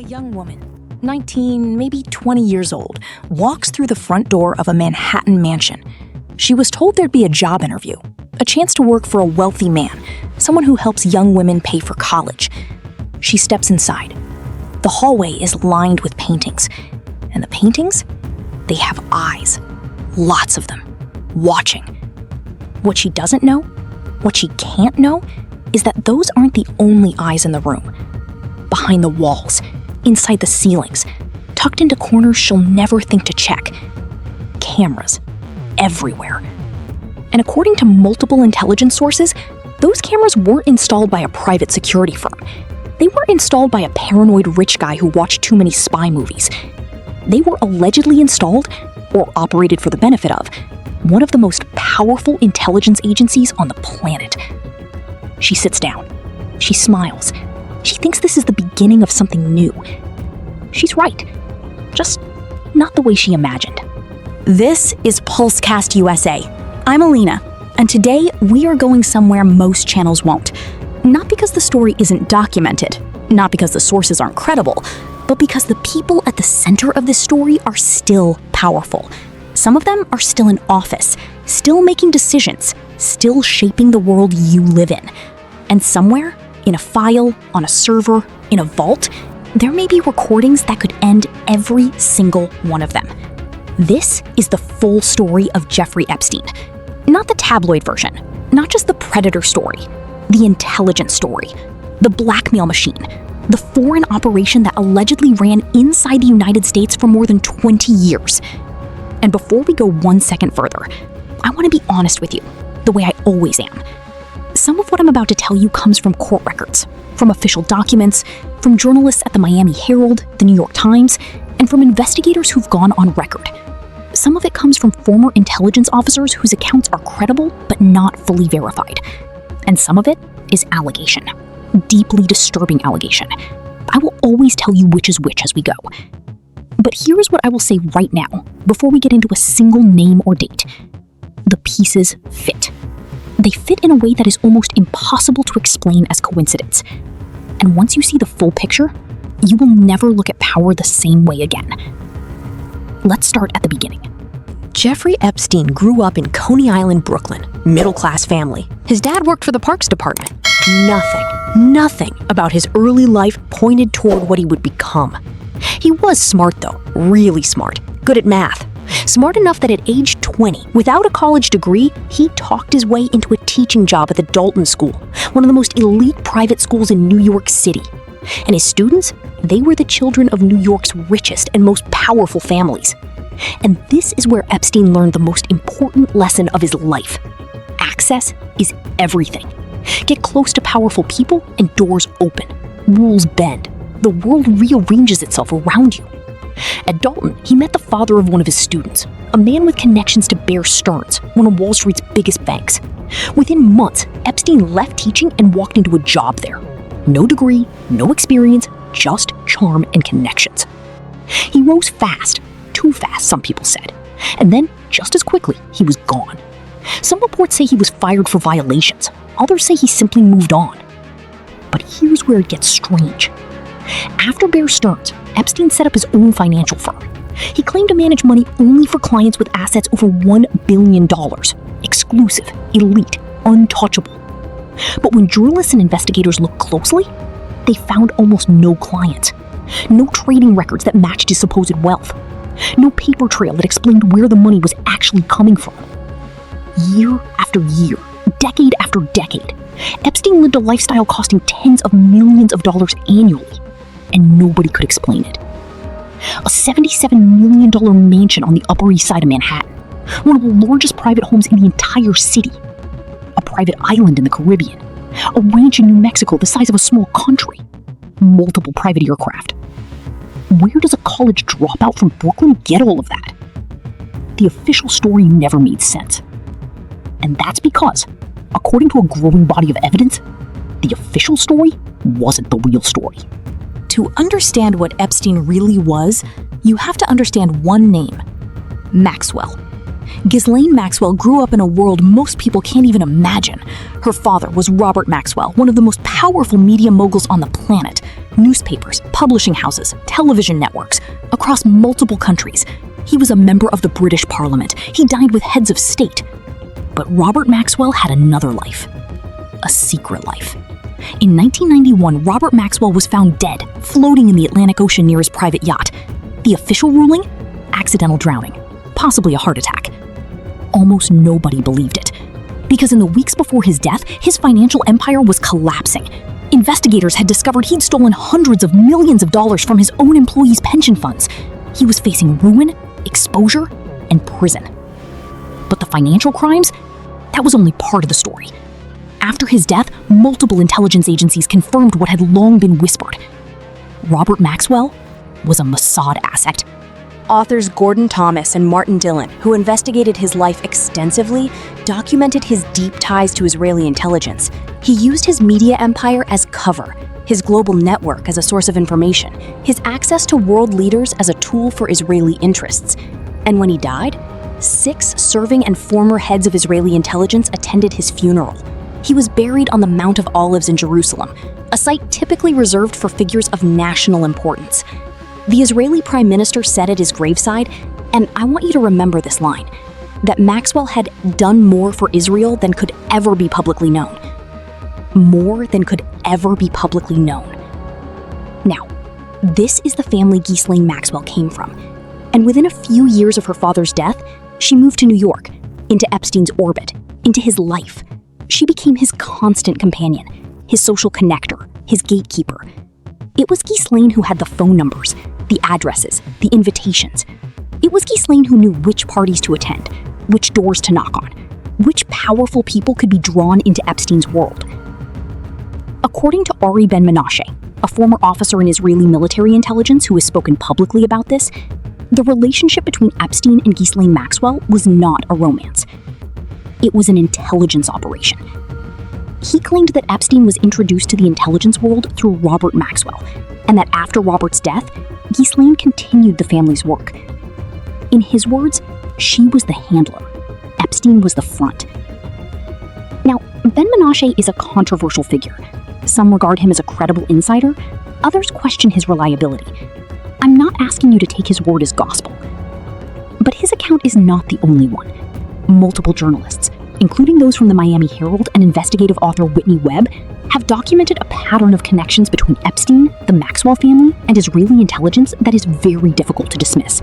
A young woman, 19, maybe 20 years old, walks through the front door of a Manhattan mansion. She was told there'd be a job interview, a chance to work for a wealthy man, someone who helps young women pay for college. She steps inside. The hallway is lined with paintings, and the paintings, they have eyes, lots of them, watching. What she doesn't know, what she can't know, is that those aren't the only eyes in the room. Behind the walls, inside the ceilings, tucked into corners she'll never think to check. Cameras everywhere. And according to multiple intelligence sources, those cameras weren't installed by a private security firm. They weren't installed by a paranoid rich guy who watched too many spy movies. They were allegedly installed, or operated for the benefit of, one of the most powerful intelligence agencies on the planet. She sits down. She smiles. She thinks this is the beginning of something new. She's right. Just not the way she imagined. This is Pulsecast USA. I'm Alina, and today we are going somewhere most channels won't. Not because the story isn't documented, not because the sources aren't credible, but because the people at the center of this story are still powerful. Some of them are still in office, still making decisions, still shaping the world you live in. And somewhere, in a file, on a server, in a vault, there may be recordings that could end every single one of them. This is the full story of Jeffrey Epstein. Not the tabloid version, not just the predator story, the intelligence story, the blackmail machine, the foreign operation that allegedly ran inside the United States for more than 20 years. And before we go one second further, I want to be honest with you, the way I always am. Some of what I'm about to tell you comes from court records, from official documents, from journalists at the Miami Herald, the New York Times, and from investigators who've gone on record. Some of it comes from former intelligence officers whose accounts are credible but not fully verified. And some of it is allegation, deeply disturbing allegation. I will always tell you which is which as we go. But here's what I will say right now, before we get into a single name or date. The pieces fit. They fit in a way that is almost impossible to explain as coincidence. And once you see the full picture, you will never look at power the same way again. Let's start at the beginning. Jeffrey Epstein grew up in Coney Island, Brooklyn, middle-class family. His dad worked for the Parks Department. Nothing about his early life pointed toward what he would become. He was smart though, really smart, good at math. Smart enough that at age 20, without a college degree, he talked his way into a teaching job at the Dalton School, one of the most elite private schools in New York City. And his students, they were the children of New York's richest and most powerful families. And this is where Epstein learned the most important lesson of his life. Access is everything. Get close to powerful people and doors open. Rules bend. The world rearranges itself around you. At Dalton, he met the father of one of his students, a man with connections to Bear Stearns, one of Wall Street's biggest banks. Within months, Epstein left teaching and walked into a job there. No degree, no experience, just charm and connections. He rose fast, too fast, some people said. And then, just as quickly, he was gone. Some reports say he was fired for violations. Others say he simply moved on. But here's where it gets strange. After Bear Stearns, Epstein set up his own financial firm. He claimed to manage money only for clients with assets over $1 billion. Exclusive, elite, untouchable. But when journalists and investigators looked closely, they found almost no clients. No trading records that matched his supposed wealth. No paper trail that explained where the money was actually coming from. Year after year, decade after decade, Epstein lived a lifestyle costing tens of millions of dollars annually, and nobody could explain it. A $77 million mansion on the Upper East Side of Manhattan, one of the largest private homes in the entire city, a private island in the Caribbean, a ranch in New Mexico the size of a small country, multiple private aircraft. Where does a college dropout from Brooklyn get all of that? The official story never made sense. And that's because, according to a growing body of evidence, the official story wasn't the real story. To understand what Epstein really was, you have to understand one name: Maxwell. Ghislaine Maxwell grew up in a world most people can't even imagine. Her father was Robert Maxwell, one of the most powerful media moguls on the planet. Newspapers, publishing houses, television networks, across multiple countries. He was a member of the British Parliament. He dined with heads of state. But Robert Maxwell had another life. A secret life. In 1991, Robert Maxwell was found dead, floating in the Atlantic Ocean near his private yacht. The official ruling? Accidental drowning. Possibly a heart attack. Almost nobody believed it. Because in the weeks before his death, his financial empire was collapsing. Investigators had discovered he'd stolen hundreds of millions of dollars from his own employees' pension funds. He was facing ruin, exposure, and prison. But the financial crimes? That was only part of the story. After his death, multiple intelligence agencies confirmed what had long been whispered. Robert Maxwell was a Mossad asset. Authors Gordon Thomas and Martin Dillon, who investigated his life extensively, documented his deep ties to Israeli intelligence. He used his media empire as cover, his global network as a source of information, his access to world leaders as a tool for Israeli interests. And when he died, 6 serving and former heads of Israeli intelligence attended his funeral. He was buried on the Mount of Olives in Jerusalem, a site typically reserved for figures of national importance. The Israeli Prime Minister said at his graveside, and I want you to remember this line, that Maxwell had done more for Israel than could ever be publicly known. More than could ever be publicly known. Now, this is the family Ghislaine Maxwell came from, and within a few years of her father's death, she moved to New York, into Epstein's orbit, into his life. She became his constant companion, his social connector, his gatekeeper. It was Ghislaine who had the phone numbers, the addresses, the invitations. It was Ghislaine who knew which parties to attend, which doors to knock on, which powerful people could be drawn into Epstein's world. According to Ari Ben-Menashe, a former officer in Israeli military intelligence who has spoken publicly about this, the relationship between Epstein and Ghislaine Maxwell was not a romance. It was an intelligence operation. He claimed that Epstein was introduced to the intelligence world through Robert Maxwell, and that after Robert's death, Ghislaine continued the family's work. In his words, she was the handler. Epstein was the front. Now, Ben-Menashe is a controversial figure. Some regard him as a credible insider, others question his reliability. I'm not asking you to take his word as gospel. But his account is not the only one. Multiple journalists, including those from the Miami Herald and investigative author Whitney Webb, have documented a pattern of connections between Epstein, the Maxwell family, and Israeli intelligence that is very difficult to dismiss.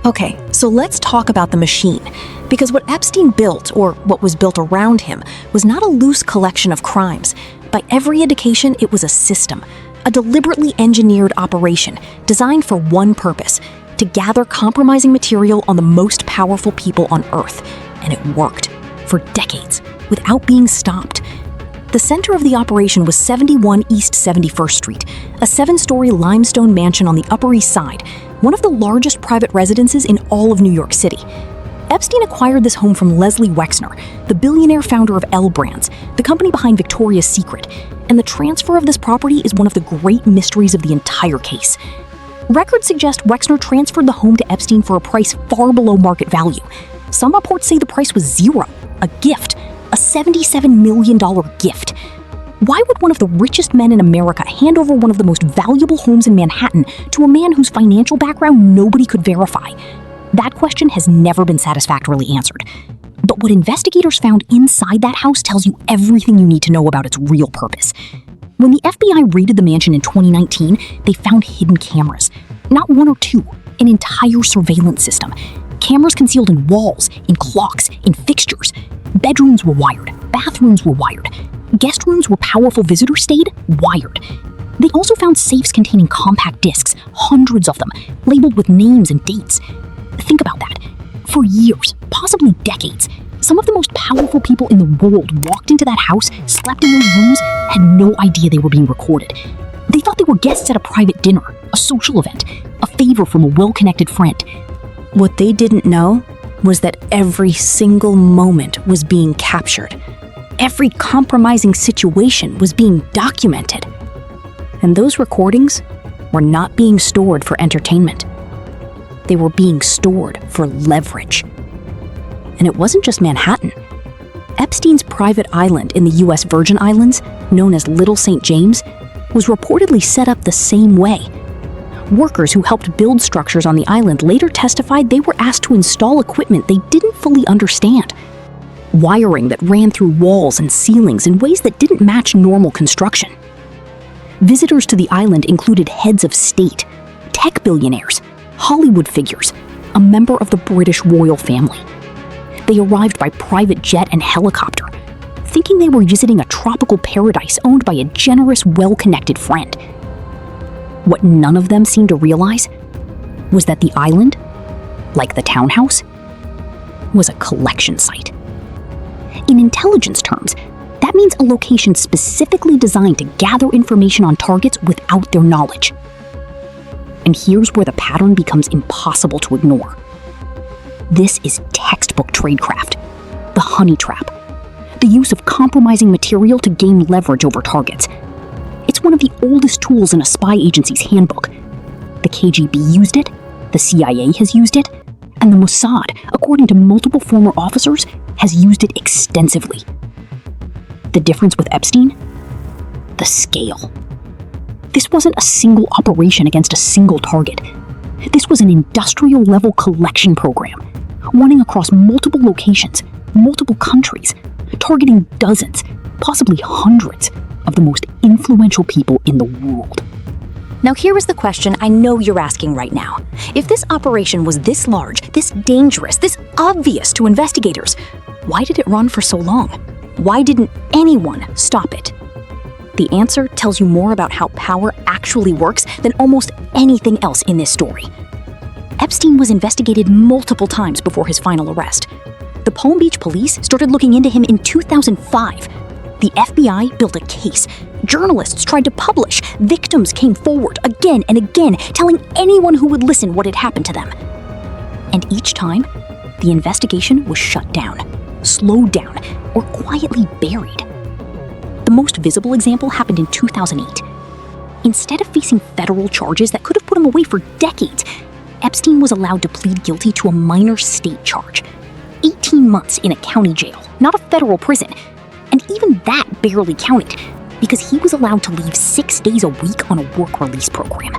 Okay, so let's talk about the machine, because what Epstein built, or what was built around him, was not a loose collection of crimes. By every indication, it was a system, a deliberately engineered operation designed for one purpose: to gather compromising material on the most powerful people on Earth. And it worked, for decades, without being stopped. The center of the operation was 71 East 71st Street, a 7-story limestone mansion on the Upper East Side, one of the largest private residences in all of New York City. Epstein acquired this home from Leslie Wexner, the billionaire founder of L Brands, the company behind Victoria's Secret, and the transfer of this property is one of the great mysteries of the entire case. Records suggest Wexner transferred the home to Epstein for a price far below market value. Some reports say the price was zero, a gift, a $77 million gift. Why would one of the richest men in America hand over one of the most valuable homes in Manhattan to a man whose financial background nobody could verify? That question has never been satisfactorily answered. But what investigators found inside that house tells you everything you need to know about its real purpose. When the FBI raided the mansion in 2019, they found hidden cameras. Not one or two, an entire surveillance system. Cameras concealed in walls, in clocks, in fixtures. Bedrooms were wired, bathrooms were wired. Guest rooms where powerful visitors stayed, wired. They also found safes containing compact discs, hundreds of them, labeled with names and dates. Think about that. For years, possibly decades, some of the most powerful people in the world walked into that house, slept in those rooms, had no idea they were being recorded. They thought they were guests at a private dinner, a social event, a favor from a well-connected friend. What they didn't know was that every single moment was being captured. Every compromising situation was being documented. And those recordings were not being stored for entertainment. They were being stored for leverage. And it wasn't just Manhattan. Epstein's private island in the U.S. Virgin Islands, known as Little St. James, was reportedly set up the same way. Workers who helped build structures on the island later testified they were asked to install equipment they didn't fully understand. Wiring that ran through walls and ceilings in ways that didn't match normal construction. Visitors to the island included heads of state, tech billionaires, Hollywood figures, a member of the British royal family. They arrived by private jet and helicopter, thinking they were visiting a tropical paradise owned by a generous, well-connected friend. What none of them seemed to realize was that the island, like the townhouse, was a collection site. In intelligence terms, that means a location specifically designed to gather information on targets without their knowledge. And here's where the pattern becomes impossible to ignore. This is textbook tradecraft, the honey trap, the use of compromising material to gain leverage over targets. It's one of the oldest tools in a spy agency's handbook. The KGB used it, the CIA has used it, and the Mossad, according to multiple former officers, has used it extensively. The difference with Epstein? The scale. This wasn't a single operation against a single target. This was an industrial-level collection program, running across multiple locations, multiple countries, targeting dozens, possibly hundreds, of the most influential people in the world. Now here is the question I know you're asking right now. If this operation was this large, this dangerous, this obvious to investigators, why did it run for so long? Why didn't anyone stop it? The answer tells you more about how power actually works than almost anything else in this story. Epstein was investigated multiple times before his final arrest. The Palm Beach police started looking into him in 2005. The FBI built a case. Journalists tried to publish. Victims came forward again and again, telling anyone who would listen what had happened to them. And each time, the investigation was shut down, slowed down, or quietly buried. The most visible example happened in 2008. Instead of facing federal charges that could have put him away for decades, Epstein was allowed to plead guilty to a minor state charge. 18 months in a county jail, not a federal prison. And even that barely counted, because he was allowed to leave 6 days a week on a work release program.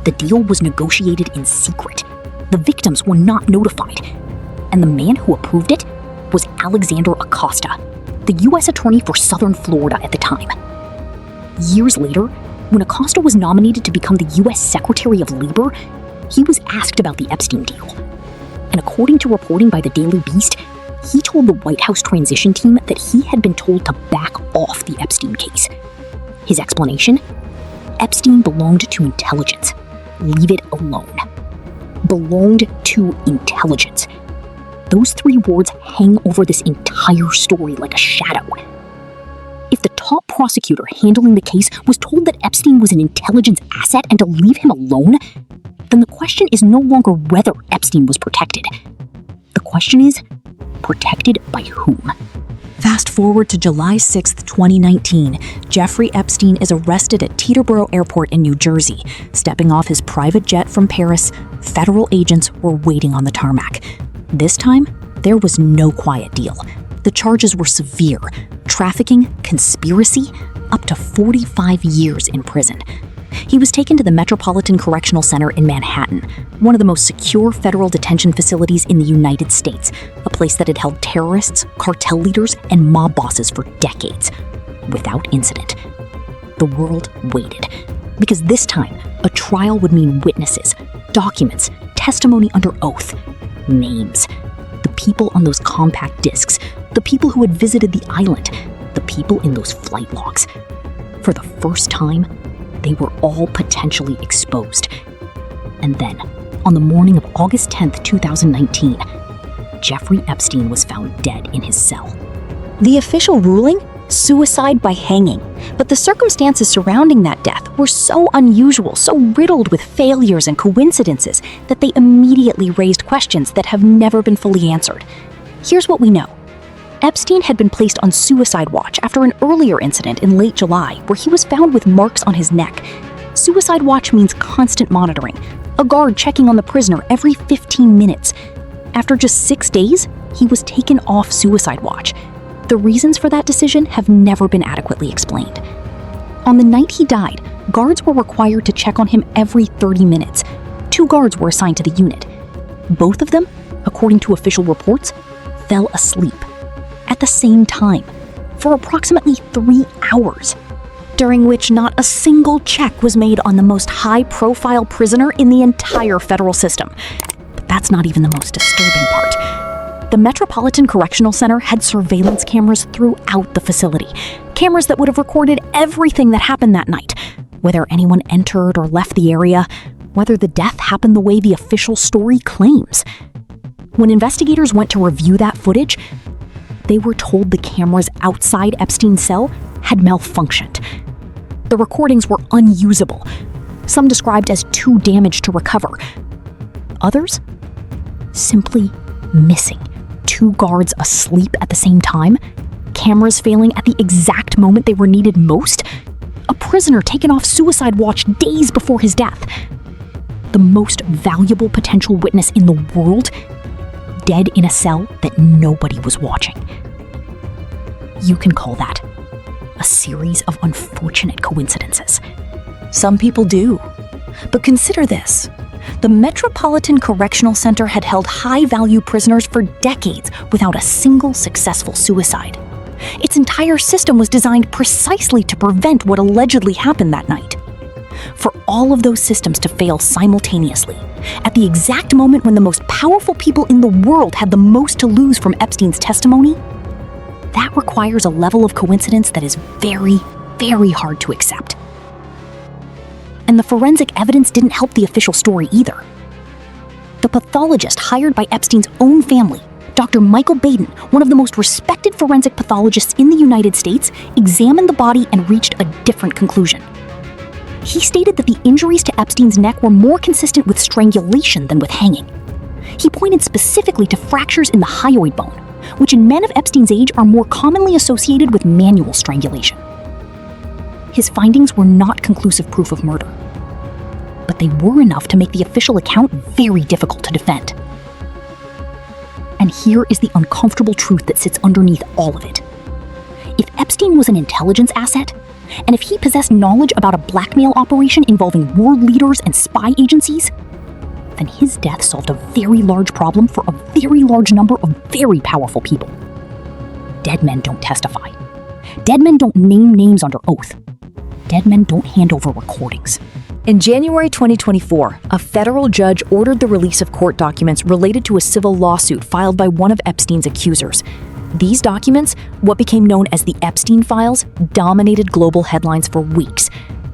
The deal was negotiated in secret. The victims were not notified. And the man who approved it was Alexander Acosta, the U.S. Attorney for Southern Florida at the time. Years later, when Acosta was nominated to become the U.S. Secretary of Labor, he was asked about the Epstein deal. And according to reporting by the Daily Beast, he told the White House transition team that he had been told to back off the Epstein case. His explanation? Epstein belonged to intelligence. Leave it alone. Belonged to intelligence. Those 3 words hang over this entire story like a shadow. If the top prosecutor handling the case was told that Epstein was an intelligence asset and to leave him alone, then the question is no longer whether Epstein was protected. The question is, protected by whom? Fast forward to July 6, 2019, Jeffrey Epstein is arrested at Teterboro Airport in New Jersey. Stepping off his private jet from Paris, federal agents were waiting on the tarmac. This time, there was no quiet deal. The charges were severe: trafficking, conspiracy, up to 45 years in prison. He was taken to the Metropolitan Correctional Center in Manhattan, one of the most secure federal detention facilities in the United States, a place that had held terrorists, cartel leaders, and mob bosses for decades, without incident. The world waited, because this time, a trial would mean witnesses, documents, testimony under oath, names. The people on those compact discs, the people who had visited the island, the people in those flight logs. For the first time, they were all potentially exposed. And then, on the morning of August 10th, 2019, Jeffrey Epstein was found dead in his cell. The official ruling? Suicide by hanging. But the circumstances surrounding that death were so unusual, so riddled with failures and coincidences, that they immediately raised questions that have never been fully answered. Here's what we know. Epstein had been placed on suicide watch after an earlier incident in late July where he was found with marks on his neck. Suicide watch means constant monitoring, a guard checking on the prisoner every 15 minutes. After just 6 days, he was taken off suicide watch. The reasons for that decision have never been adequately explained. On the night he died, guards were required to check on him every 30 minutes. 2 guards were assigned to the unit. Both of them, according to official reports, fell asleep at the same time for approximately 3 hours, during which not a single check was made on the most high-profile prisoner in the entire federal system. But that's not even the most disturbing part. The Metropolitan Correctional Center had surveillance cameras throughout the facility, cameras that would have recorded everything that happened that night, whether anyone entered or left the area, whether the death happened the way the official story claims. When investigators went to review that footage, they were told the cameras outside Epstein's cell had malfunctioned. The recordings were unusable, some described as too damaged to recover. Others, simply missing. 2 guards asleep at the same time, cameras failing at the exact moment they were needed most, a prisoner taken off suicide watch days before his death. The most valuable potential witness in the world, dead in a cell that nobody was watching. You can call that a series of unfortunate coincidences. Some people do. But consider this. The Metropolitan Correctional Center had held high-value prisoners for decades without a single successful suicide. Its entire system was designed precisely to prevent what allegedly happened that night. For all of those systems to fail simultaneously, at the exact moment when the most powerful people in the world had the most to lose from Epstein's testimony, that requires a level of coincidence that is very, very hard to accept. And the forensic evidence didn't help the official story either. The pathologist hired by Epstein's own family, Dr. Michael Baden, one of the most respected forensic pathologists in the United States, examined the body and reached a different conclusion. He stated that the injuries to Epstein's neck were more consistent with strangulation than with hanging. He pointed specifically to fractures in the hyoid bone, which in men of Epstein's age are more commonly associated with manual strangulation. His findings were not conclusive proof of murder, but they were enough to make the official account very difficult to defend. And here is the uncomfortable truth that sits underneath all of it. If Epstein was an intelligence asset, and if he possessed knowledge about a blackmail operation involving world leaders and spy agencies, then his death solved a very large problem for a very large number of very powerful people. Dead men don't testify. Dead men don't name names under oath. Dead men don't hand over recordings. In January 2024, a federal judge ordered the release of court documents related to a civil lawsuit filed by one of Epstein's accusers. These documents, what became known as the Epstein files, dominated global headlines for weeks.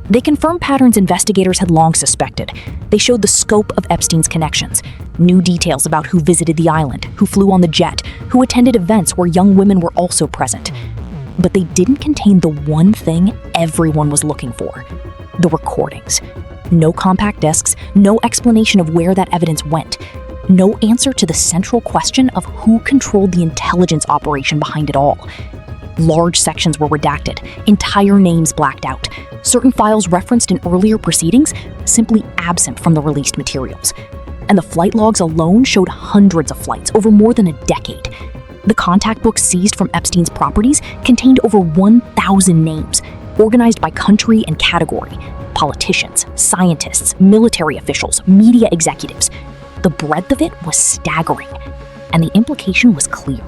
They confirmed patterns investigators had long suspected. They showed the scope of Epstein's connections, new details about who visited the island, who flew on the jet, who attended events where young women were also present. But they didn't contain the one thing everyone was looking for: the recordings. No compact discs, no explanation of where that evidence went, no answer to the central question of who controlled the intelligence operation behind it all. Large sections were redacted, entire names blacked out, certain files referenced in earlier proceedings simply absent from the released materials. And the flight logs alone showed hundreds of flights over more than a decade. The contact books seized from Epstein's properties contained over 1,000 names, organized by country and category: politicians, scientists, military officials, media executives. The breadth of it was staggering, and the implication was clear.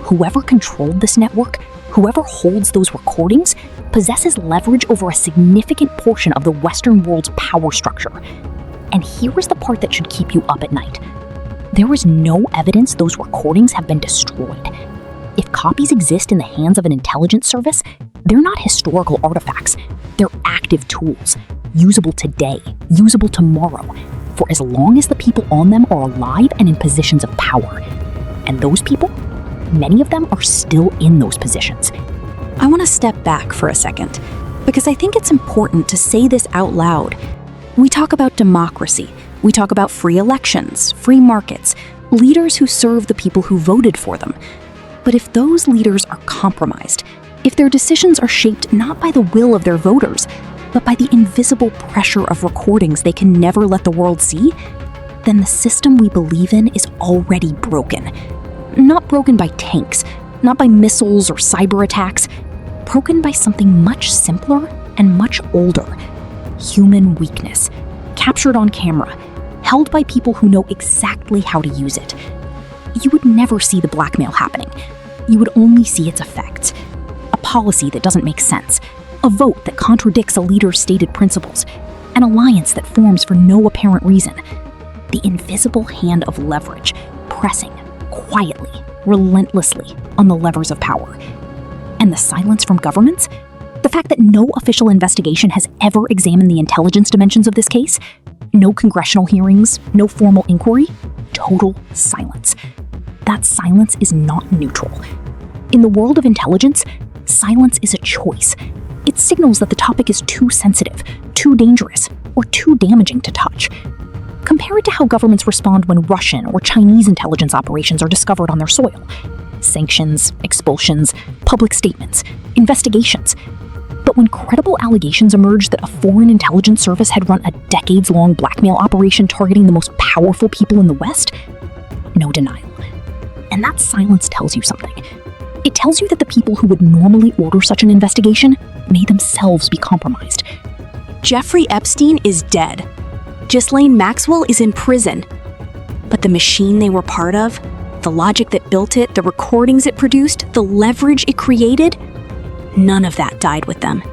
Whoever controlled this network, whoever holds those recordings, possesses leverage over a significant portion of the Western world's power structure. And here is the part that should keep you up at night. There is no evidence those recordings have been destroyed. If copies exist in the hands of an intelligence service, they're not historical artifacts. They're active tools, usable today, usable tomorrow, for as long as the people on them are alive and in positions of power. And those people, many of them are still in those positions. I want to step back for a second, because I think it's important to say this out loud. We talk about democracy. We talk about free elections, free markets, leaders who serve the people who voted for them. But if those leaders are compromised, if their decisions are shaped not by the will of their voters, but by the invisible pressure of recordings they can never let the world see, then the system we believe in is already broken. Not broken by tanks, not by missiles or cyber attacks, broken by something much simpler and much older. Human weakness, captured on camera, held by people who know exactly how to use it. You would never see the blackmail happening. You would only see its effects. A policy that doesn't make sense, a vote that contradicts a leader's stated principles, an alliance that forms for no apparent reason. The invisible hand of leverage, pressing, quietly, relentlessly, on the levers of power. And the silence from governments? The fact that no official investigation has ever examined the intelligence dimensions of this case? No congressional hearings, no formal inquiry? Total silence. That silence is not neutral. In the world of intelligence, silence is a choice. It signals that the topic is too sensitive, too dangerous, or too damaging to touch. Compare it to how governments respond when Russian or Chinese intelligence operations are discovered on their soil. Sanctions, expulsions, public statements, investigations. But when credible allegations emerged that a foreign intelligence service had run a decades-long blackmail operation targeting the most powerful people in the West, no denial. And that silence tells you something. It tells you that the people who would normally order such an investigation may themselves be compromised. Jeffrey Epstein is dead. Ghislaine Maxwell is in prison. But the machine they were part of, the logic that built it, the recordings it produced, the leverage it created, none of that died with them.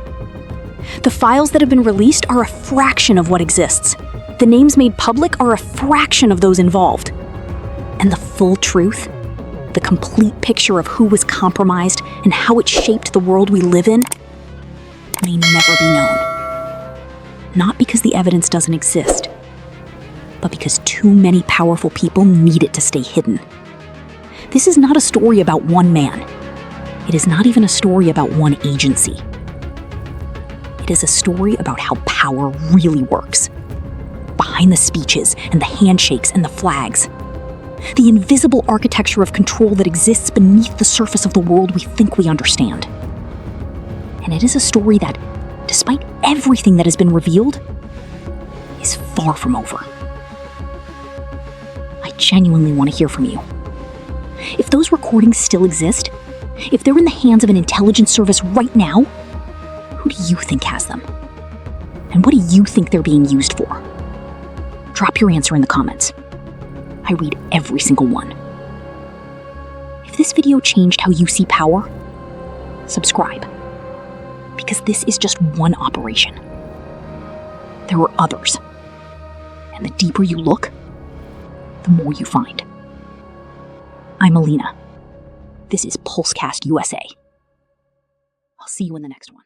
The files that have been released are a fraction of what exists. The names made public are a fraction of those involved. And the full truth, the complete picture of who was compromised and how it shaped the world we live in, may never be known. Not because the evidence doesn't exist, but because too many powerful people need it to stay hidden. This is not a story about one man. It is not even a story about one agency. It is a story about how power really works. Behind the speeches and the handshakes and the flags. The invisible architecture of control that exists beneath the surface of the world we think we understand. And it is a story that, despite everything that has been revealed, is far from over. I genuinely want to hear from you. If those recordings still exist, if they're in the hands of an intelligence service right now, who do you think has them? And what do you think they're being used for? Drop your answer in the comments. I read every single one. If this video changed how you see power, subscribe. Because this is just one operation. There are others. And the deeper you look, the more you find. I'm Alina. This is Pulsecast USA. I'll see you in the next one.